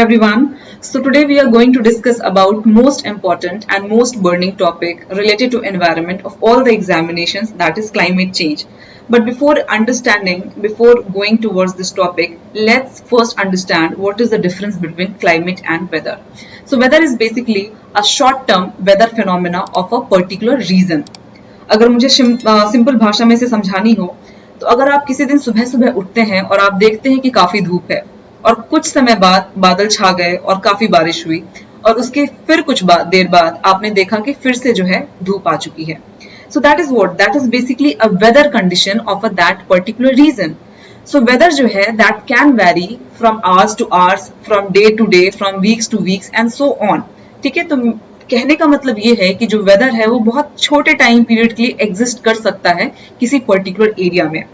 everyone. So today we are going to discuss about most important and most burning topic related to environment of all the examinations, that is climate change. But before going towards this topic, let's first understand what is the difference between climate and weather. So weather is basically a short term weather phenomena of a particular region. अगर मुझे simple भाषा में से समझानी हो तो अगर आप किसी दिन सुबह सुबह उठते हैं और आप देखते हैं कि काफी धूप है और कुछ समय बाद बादल छा गए और काफी बारिश हुई और उसके फिर कुछ देर बाद आपने देखा कि फिर से जो है धूप आ चुकी है. So that is basically a weather condition of a that particular region. So weather जो है that can vary from hours to hours, from day to day, from weeks to weeks and so on. ठीक है, तो कहने का मतलब ये है कि जो वेदर है वो बहुत छोटे टाइम पीरियड के लिए एग्जिस्ट कर सकता है किसी पर्टिकुलर एरिया में.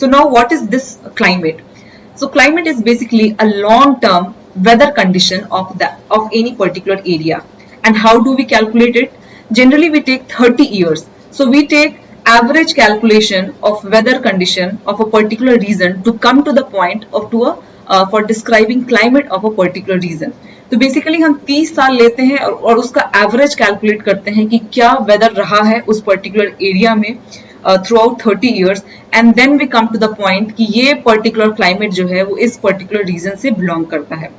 So now what is this climate? So climate is basically a long-term weather condition of any particular area. And how do we calculate it? Generally, we take 30 years. So we take average calculation of weather condition of a particular region to come to the point for describing climate of a particular region. तो basically हम 30 साल लेते हैं और उसका average calculate करते हैं कि क्या वेदर रहा है उस पर्टिकुलर एरिया में throughout 30 years, and then we come to the point कि ये particular climate जो है वो इस particular region से belong करता है.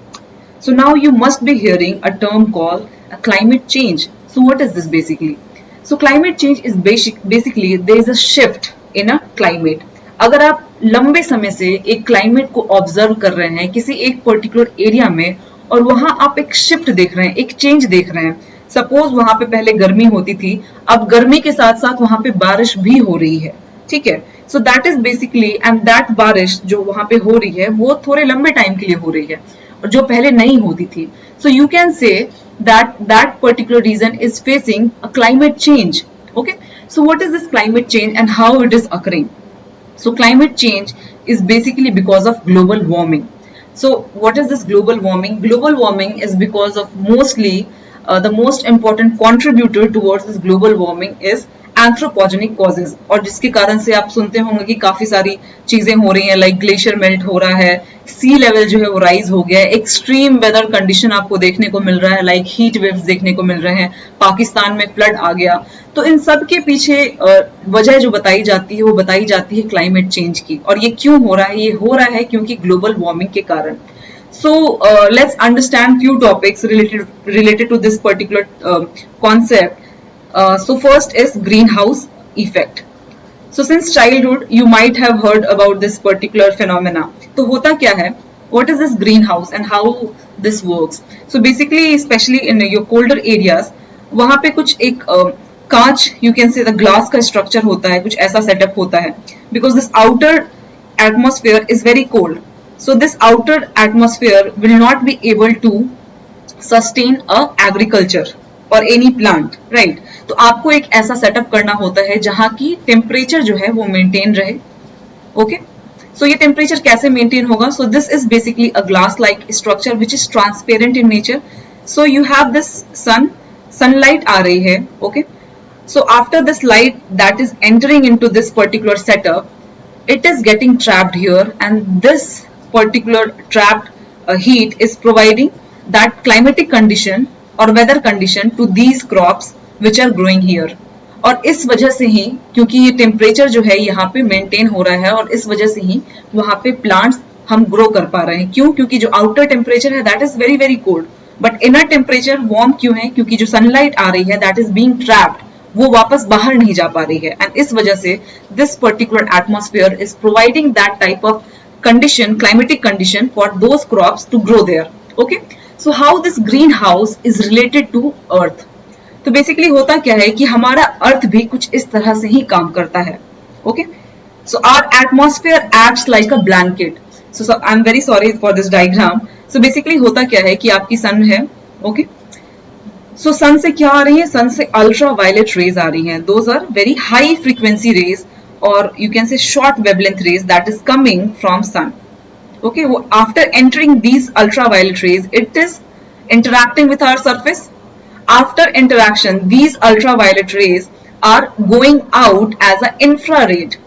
So now you must be hearing a term called a climate change. So what is this basically? So climate change is basically there is a shift in a climate. अगर आप लंबे समय से एक climate को observe कर रहे हैं किसी एक particular area में और वहां आप एक shift देख रहे हैं, एक change देख रहे हैं. सपोज वहां पे पहले गर्मी होती थी, अब गर्मी के साथ साथ वहां पे बारिश भी हो रही है. ठीक है, so that is basically, and that बारिश जो वहां पे हो रही है वो थोड़े लंबे टाइम के लिए हो रही है और जो पहले नहीं होती थी. So you can say that particular region is facing a climate change. Okay, so what is this climate change and how it is occurring? So climate change is basically because of global warming. So what is this global warming? Global warming is because of mostly the most important contributor towards this global warming is anthropogenic causes. और जिसके कारण से आप सुनते होंगे कि काफी सारी चीजें हो रही हैं, लाइक ग्लेशियर मेल्ट हो रहा है, सी लेवल जो है वो राइज हो गया है, एक्सट्रीम वेदर कंडीशन आपको देखने को मिल रहा है, लाइक हीट वेव्स देखने को मिल रहे हैं, पाकिस्तान में फ्लड आ गया. तो इन सब के पीछे वजह जो बताई जाती है वो बताई जाती है क्लाइमेट चेंज की. और ये क्यों हो रहा है? ये हो रहा है क्योंकि ग्लोबल वार्मिंग के कारण. So let's understand few topics related to this particular concept. So first is greenhouse effect. So since childhood you might have heard about this particular phenomena. तो होता क्या है? What is this greenhouse and how this works? So basically, especially in your colder areas, वहाँ पे कुछ एक कांच, you can say the glass का structure होता है, कुछ ऐसा setup होता है. Because this outer atmosphere is very cold. So this outer atmosphere will not be able to sustain a agriculture or any plant, right? तो आपको एक ऐसा सेटअप करना होता है जहां की टेम्परेचर जो है वो मेंटेन रहे. ओके, सो ये टेम्परेचर कैसे मेंटेन होगा? So this is basically a glass like structure which is transparent in nature. So you have this sunlight आ रही है. Okay, so after this light that is entering into this particular setup, it is getting trapped here, and this particular trapped heat is providing that climatic condition or weather condition to these crops which are growing here. और इस वजह से ही, क्योंकि ये temperature जो है यहाँ पे मेंटेन हो रहा है और इस वजह से ही वहां पे प्लांट्स हम ग्रो कर पा रहे हैं. क्यों? क्योंकि जो आउटर टेम्परेचर है that is very very cold, but inner temperature warm क्यों है? क्योंकि जो सनलाइट आ रही है दैट इज बीइंग ट्रैप्ड, वो वापस बाहर नहीं जा पा रही है. एंड इस वजह से this particular atmosphere is providing that type of condition, climatic condition for those crops to grow there. Okay, so how this greenhouse is related to earth? तो basically होता क्या है कि हमारा अर्थ भी कुछ इस तरह से ही काम करता है. Okay, so our atmosphere acts like a blanket. So I'm very sorry for this diagram. So basically होता क्या है कि आपकी सन है. Okay, so सन से क्या आ रही है? सन से अल्ट्रा वायलेट रेज आ रही हैं. Those are very high frequency rays, or you can say short wavelength rays that is coming from sun. Okay, after entering these ultraviolet rays, it is interacting with our surface. After interaction, these ultraviolet rays are going out as a infrared.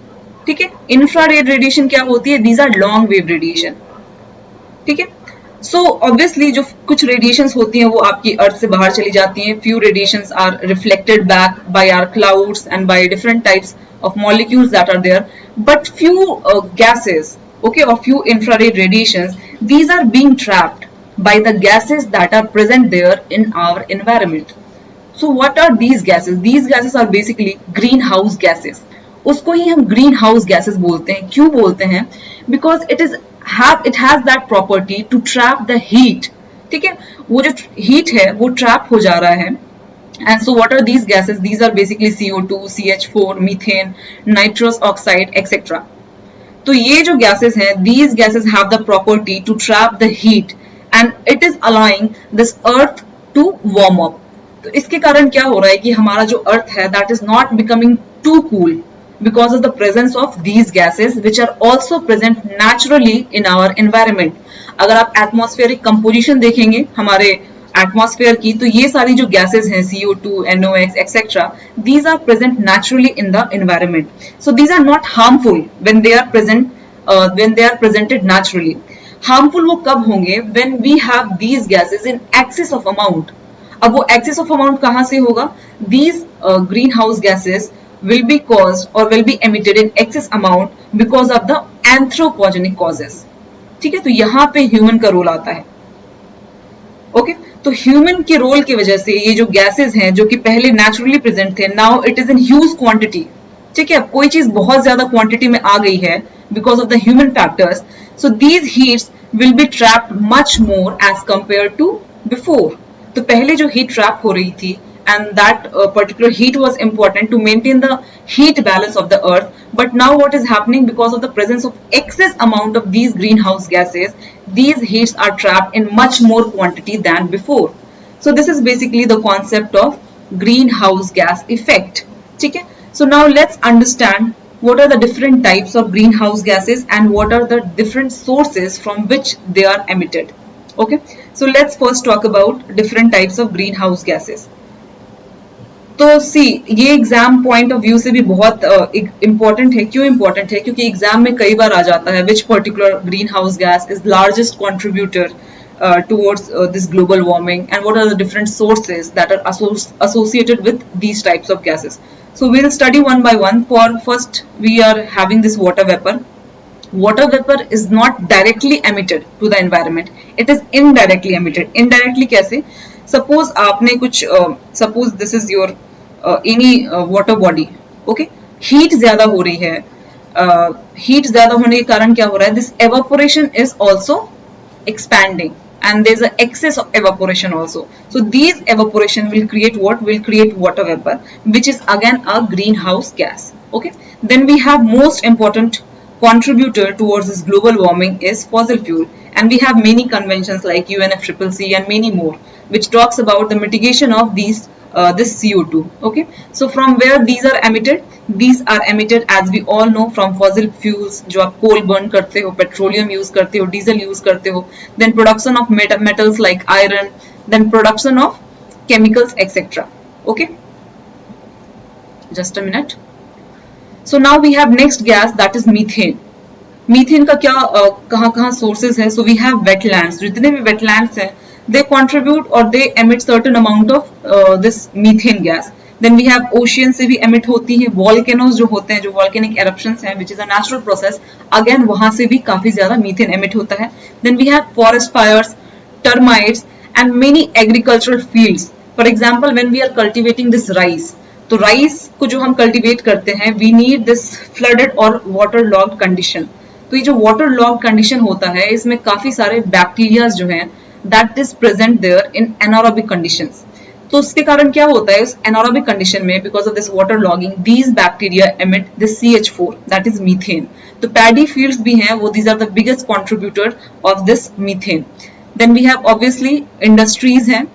ठीक है, infrared radiation क्या होती है? These are long wave radiation. ठीक है, so obviously जो कुछ radiations होती हैं वो आपकी अर्थ से बाहर चली जाती हैं. Few radiations are reflected back by our clouds and by different types of molecules that are there, but few gases, okay, or few infrared radiations, these are being trapped by the gases that are present there in our environment. So what are these gases? These gases are basically greenhouse gases. उसको ही हम greenhouse gases बोलते हैं. क्यों बोलते हैं? Because it has that property to trap the heat. ठीक है, वो जो heat है वो trap हो जा रहा है. And so what are these gases? These are basically CO2, CH4, methane, nitrous oxide, etc. तो ये जो gases हैं, these gases have the property to trap the heat and it is allowing this earth to warm up. तो इसके कारण क्या हो रहा है कि हमारा जो earth है that is not becoming too cool because of the presence of these gases which are also present naturally in our environment. अगर आप atmospheric composition देखेंगे हमारे एटमॉस्फेयर की, तो ये सारी जो गैसेस हैं CO2, NOx, etc. these are present naturally in the environment. So these are not harmful when they are presented naturally. Harmful वो कब होंगे? When we have these gases in excess of amount. अब वो excess of amount कहाँ से होगा? These greenhouse gases will be caused or will be emitted in excess amount because of the anthropogenic causes. ठीक है, तो यहाँ पे ह्यूमन का रोल आता है. ओके तो ह्यूमन के रोल की वजह से ये जो गैसेस हैं जो कि पहले नेचुरली प्रेजेंट थे, now it is in huge quantity. ठीक है, कोई चीज बहुत ज्यादा क्वांटिटी में आ गई है because of the human factors, so these heats will be trapped much more as compare to before. तो पहले जो हीट ट्रैप हो रही थी and that particular heat was important to maintain the heat balance of the earth, but now what is happening because of the presence of excess amount of these greenhouse gases, these heats are trapped in much more quantity than before. So this is basically the concept of greenhouse gas effect. ठीक है, so now let's understand what are the different types of greenhouse gases and what are the different sources from which they are emitted. Okay, so let's first talk about different types of greenhouse gases. तो सी ये exam point of view से भी बहुत important है. क्यों important है? क्योंकि exam में कई बार आ जाता है which particular green house gas is largest contributor towards this global warming and what are the different sources that are associated with these types of gases. So we will study one by one. For first we are having this water vapor. Water vapor is not directly emitted to the environment, it is indirectly emitted. Indirectly कैसे? Suppose आपने कुछ suppose this is your any water body, okay, heat ज्यादा हो रही है. Heat ज्यादा होने के कारण क्या हो रहा है? This evaporation is also expanding and there is an excess of evaporation also. So these evaporation will create what? Will create water vapor, which is again a greenhouse gas. Okay, then we have most important contributor towards this global warming is fossil fuel, and we have many conventions like UNFCCC and many more which talks about the mitigation of these this CO2. Okay, so from where these are emitted? These are emitted as we all know from fossil fuels. जो आप coal burn करते हो, petroleum use करते हो, diesel use करते हो, then production of metals like iron, then production of chemicals, etc. Okay, just a minute. So now we have next gas, that is methane. Methane का क्या कहाँ sources है? So we have wetlands. जितने भी wetlands हैं they contribute or they emit certain amount of this methane gas. Then we have ocean से भी emit होती है. volcanoes जो होते हैं, जो volcanic eruptions हैं, which is a natural process, again वहां से भी काफी ज्यादा methane emit होता है. Then we have forest fires, termites and many agricultural fields. For example, when we are cultivating this rice, तो rice को जो हम cultivate करते हैं, we need this flooded or waterlogged condition. तो ये जो waterlogged condition होता है, इसमें काफी सारे bacteria जो हैं that is present there in anaerobic conditions. तो उसके कारण क्या होता है? उस anaerobic condition में because of this water logging, these bacteria emit this CH4, that is methane. तो paddy fields भी हैं, वो these are the biggest contributor of this methane. Then we have obviously industries हैं,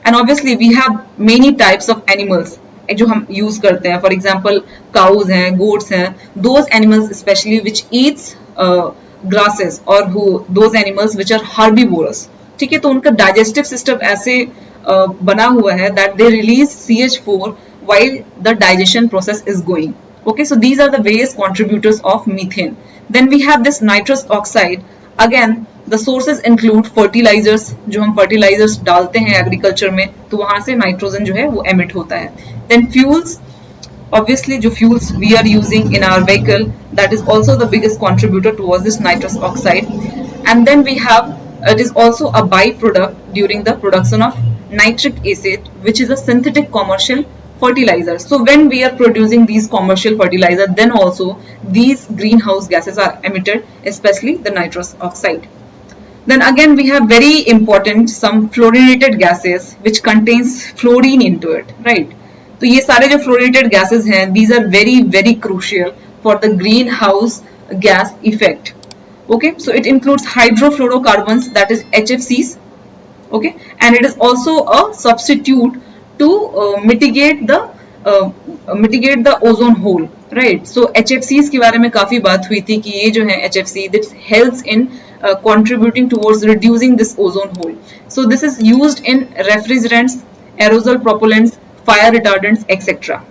and obviously we have many types of animals जो हम use करते हैं. For example, cows हैं, goats हैं, those animals especially which eats grasses or those animals which are herbivorous. ठीक है, तो उनका डाइजेस्टिव सिस्टम ऐसे बना हुआ है that they release CH4 while the digestion process is going. Okay, so these are the various contributors of methane. Then we have this nitrous oxide. Again, The sources include fertilizers, जो हम fertilizers डालते हैं agriculture में तो वहां से nitrogen जो है वो emit होता है. Then fuels, obviously जो fuels we are using in our vehicle, that is also the biggest contributor towards this nitrous oxide. And then we have, it is also a byproduct during the production of nitric acid, which is a synthetic commercial fertilizer. So when we are producing these commercial fertilizer, then also these greenhouse gases are emitted, especially the nitrous oxide. Then again we have very important some fluorinated gases which contains fluorine into it, right? तो ये सारे जो fluorinated gases हैं, these are very very crucial for the greenhouse gas effect. Okay, so it includes hydrofluorocarbons, that is HFCs. Okay, and it is also a substitute to mitigate the ozone hole, right? So HFCs के बारे में काफी बात हुई थी कि ये जो है HFC, this helps in contributing towards reducing this ozone hole. So this is used in refrigerants, aerosol propellants, fire retardants, etc.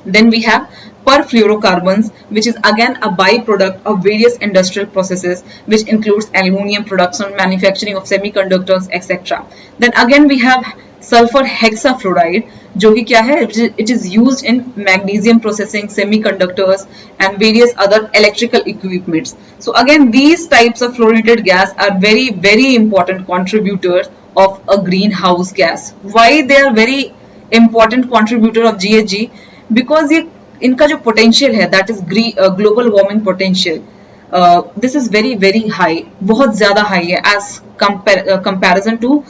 Then we have perfluorocarbons, which is again a byproduct of various industrial processes, which includes aluminium production, manufacturing of semiconductors, etc. Then again we have sulfur hexafluoride, जो कि क्या है, it is used in magnesium processing, semiconductors and various other electrical equipments. So again these types of fluorinated gas are very very important contributors of a greenhouse gas. Why they are very important contributor of GHG? Because ये इनका जो potential है, that is global warming potential, this is very very high, बहुत ज़्यादा high है as comparison to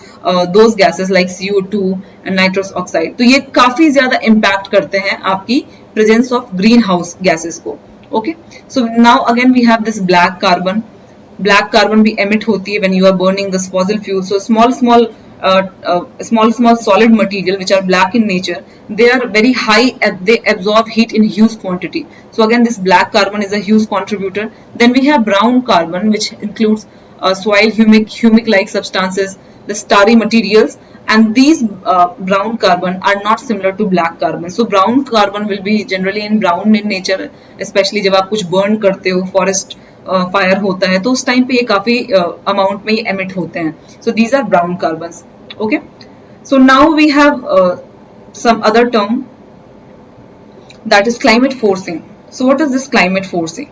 those gases like CO2 and nitrous oxide. तो ये काफी ज़्यादा impact करते हैं आपकी presence of greenhouse gases को. Okay, so now again we have this black carbon. Black carbon भी emit होती है when you are burning this fossil fuel. So small solid material which are black in nature, they are very high, they absorb heat in huge quantity. So again this black carbon is a huge contributor. Then we have brown carbon, which includes soil humic like substances, the starry materials, and these brown carbon are not similar to black carbon. So brown carbon will be generally in brown in nature, especially जब आप कुछ burn करते हो, forest fire होता है तो उस time पे ये काफी amount में ये emit होते हैं. So these are brown carbons. Okay, so now we have some other term, that is climate forcing. So what is this climate forcing?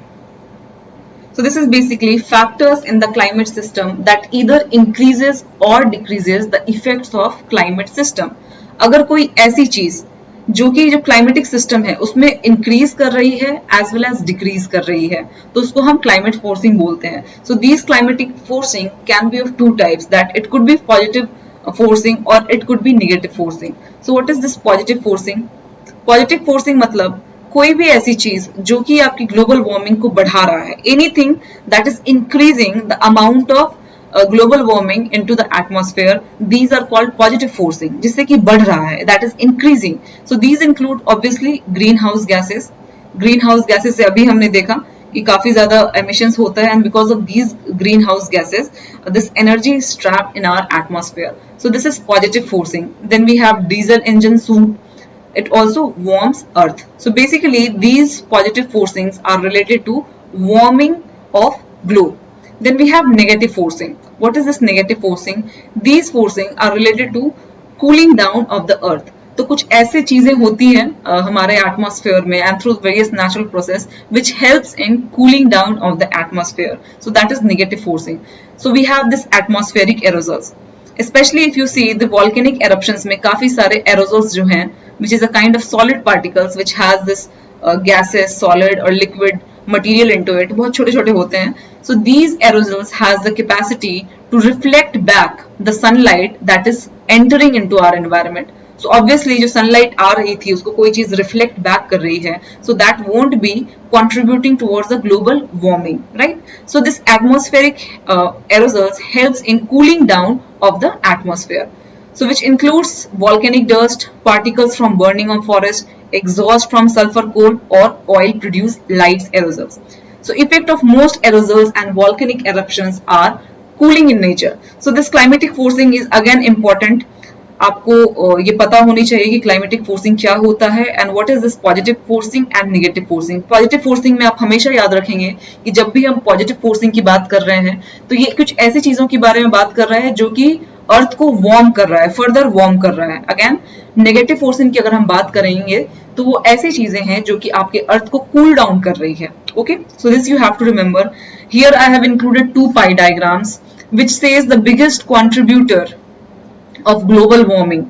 So this is basically factors in the climate system that either increases or decreases the effects of climate system. अगर कोई ऐसी चीज जो कि जो climatic system है उसमें increase कर रही है एज वेल एज डिक्रीज कर रही है तो उसको हम क्लाइमेट फोर्सिंग बोलते हैं. So these climatic forcing can be of two types, that it could be positive forcing और it could be negative forcing. So what is this positive forcing? Positive forcing मतलब कोई भी ऐसी चीज जो कि आपकी ग्लोबल वार्मिंग को बढ़ा रहा है, anything that is increasing the amount of global warming into the atmosphere, these are called positive forcing, जिससे कि बढ़ रहा है, that is increasing. So these include obviously greenhouse gases. Greenhouse gases से अभी हमने देखा कि काफी ज्यादा emissions होता है, and because of these greenhouse gases this energy is trapped in our atmosphere. So this is positive forcing. Then we have diesel engine soot. It also warms earth. So basically these positive forcings are related to warming of globe. Then we have negative forcing. What is this negative forcing? These forcing are related to cooling down of the earth. तो कुछ ऐसे चीजें होती हैं हमारे atmosphere में and through various natural process which helps in cooling down of the atmosphere. So that is negative forcing. So we have this atmospheric aerosols. Especially if you see the volcanic eruptions में काफी सारे aerosols जो हैं, which is a kind of solid particles which has this gases, solid or liquid material into it, बहुत छोटे छोटे होते हैं. So these aerosols has the capacity to reflect back the sunlight that is entering into our environment. So obviously जो sunlight आ रही थी उसको कोई चीज reflect back कर रही है, so that won't be contributing towards the global warming, right? So this atmospheric aerosols helps in cooling down of the atmosphere. So which includes volcanic dust, particles from burning of forest, exhaust from sulfur coal or oil produced light aerosols. So effect of most aerosols and volcanic eruptions are cooling in nature. So this climatic forcing is again important. आपको ये पता होनी चाहिए कि climatic forcing क्या होता है and what is this positive forcing and negative forcing. Positive forcing में आप हमेशा याद रखेंगे कि जब भी हम पॉजिटिव फोर्सिंग की बात कर रहे हैं तो ये कुछ ऐसी चीजों के बारे में बात कर रहा है जो कि अर्थ को वार्म कर रहा है, फर्दर वार्म कर रहा है। अगेन नेगेटिव फोर्सिंग की अगर हम बात करेंगे तो वो ऐसी चीजें हैं जो कि आपके अर्थ को कूल डाउन कर रही है। Okay, so this you have to remember. Here I have included 2 pie diagrams which says the biggest contributor of global warming,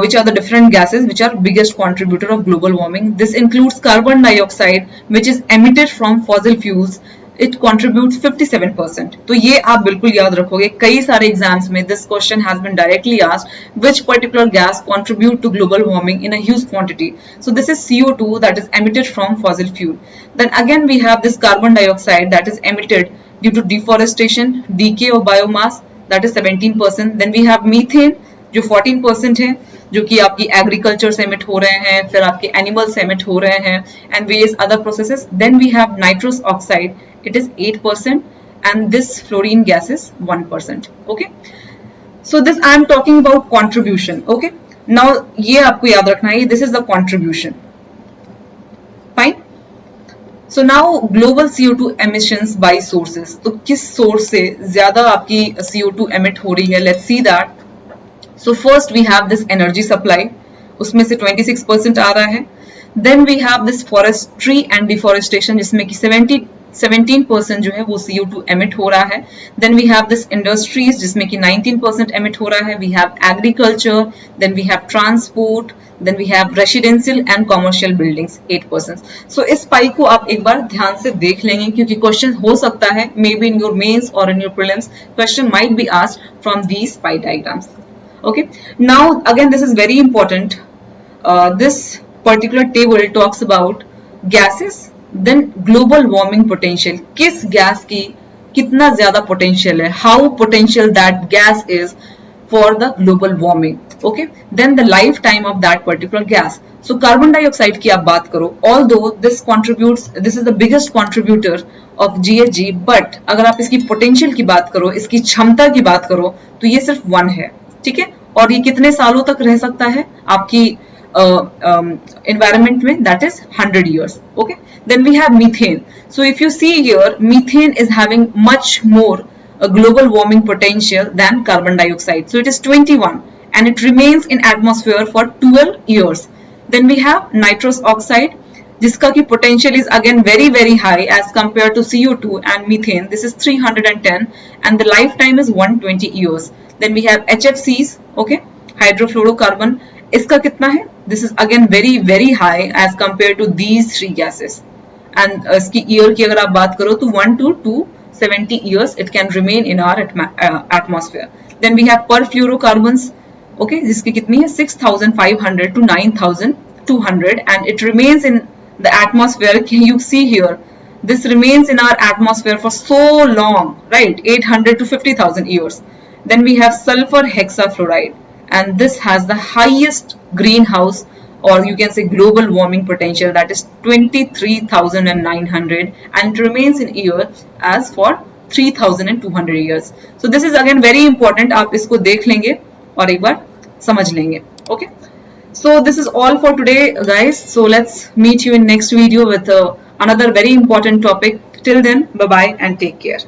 which are the different gases which are biggest contributor of global warming. This includes carbon dioxide, which is emitted from fossil fuels. It contributes 57%. तो ये आप बिल्कुल याद रखोगे, कई सारे exams में this question has been directly asked, which particular gas contribute to global warming in a huge quantity. So this is CO2 that is emitted from fossil fuel. Then again we have this carbon dioxide that is emitted due to deforestation, decay of biomass, that is 17%. Then we have methane जो 14% है, जो कि आपकी agriculture से emit हो रहे हैं, फिर आपके एनिमल से एमिट हो रहे हैं and various other processes. Then we have nitrous oxide, it is 8% and this fluorine gas is 1%. Okay, so this I am talking about contribution. Okay, now ये आपको याद रखना है, this is the contribution. Fine. So now global CO2 emissions by sources. तो किस source से ज्यादा आपकी CO2 एमिट हो रही है, let's see that. So first we have this energy supply, उसमें से 26% आ रहा है. Then we have this forestry and deforestation जिसमें कि 17% जो है वो CO2 एमिट हो रहा है. Then we have this industries जिसमें कि 19% एमिट हो रहा है. We have agriculture, then we have transport, then we have residential and commercial buildings 8%. So इस पाई को आप एक बार ध्यान से देख लेंगे क्योंकि क्वेश्चन हो सकता है may be in your mains और in your prelims question might be asked from these pie diagrams. Okay, now again this is very important. This particular table talks about gases, then global warming potential. किस gas की कितना ज्यादा potential है, how potential that gas is for the global warming. Okay, then the lifetime of that particular gas. So carbon dioxide की आप बात करो, although this is the biggest contributor of GHG, but अगर आप इसकी पोटेंशियल की बात करो, इसकी क्षमता की बात करो तो ये सिर्फ 1 है. ठीक है, और ये कितने सालों तक रह सकता है आपकी environment में, that is 100 years. Okay, then we have methane. So if you see here, methane is having much more global warming potential than carbon dioxide. So it is 21 and it remains in atmosphere for 12 years. Then we have nitrous oxide जिसका की potential is again very high as compared to CO2 and methane. This is 310 and the lifetime is 120 years. Then we have HFCs, okay, hydrofluorocarbon. इसका कितना है? This is again very high as compared to these 3 gases. And इसकी year की अगर आप बात करो तो 1 to 270 years it can remain in our atmosphere. Then we have perfluorocarbons, okay, जिसकी कितनी है? 6,500 to 9,200 and it remains in the atmosphere. You see here, this remains in our atmosphere for so long, right? 800 to 50,000 years. Then we have sulfur hexafluoride and this has the highest greenhouse or you can say global warming potential, that is 23,900 and it remains in air as for 3,200 years. So this is again very important. आप इसको देख लेंगे और एक बार समझ लेंगे. Okay, so this is all for today guys. So let's meet you in next video with another very important topic. Till then, bye bye and take care.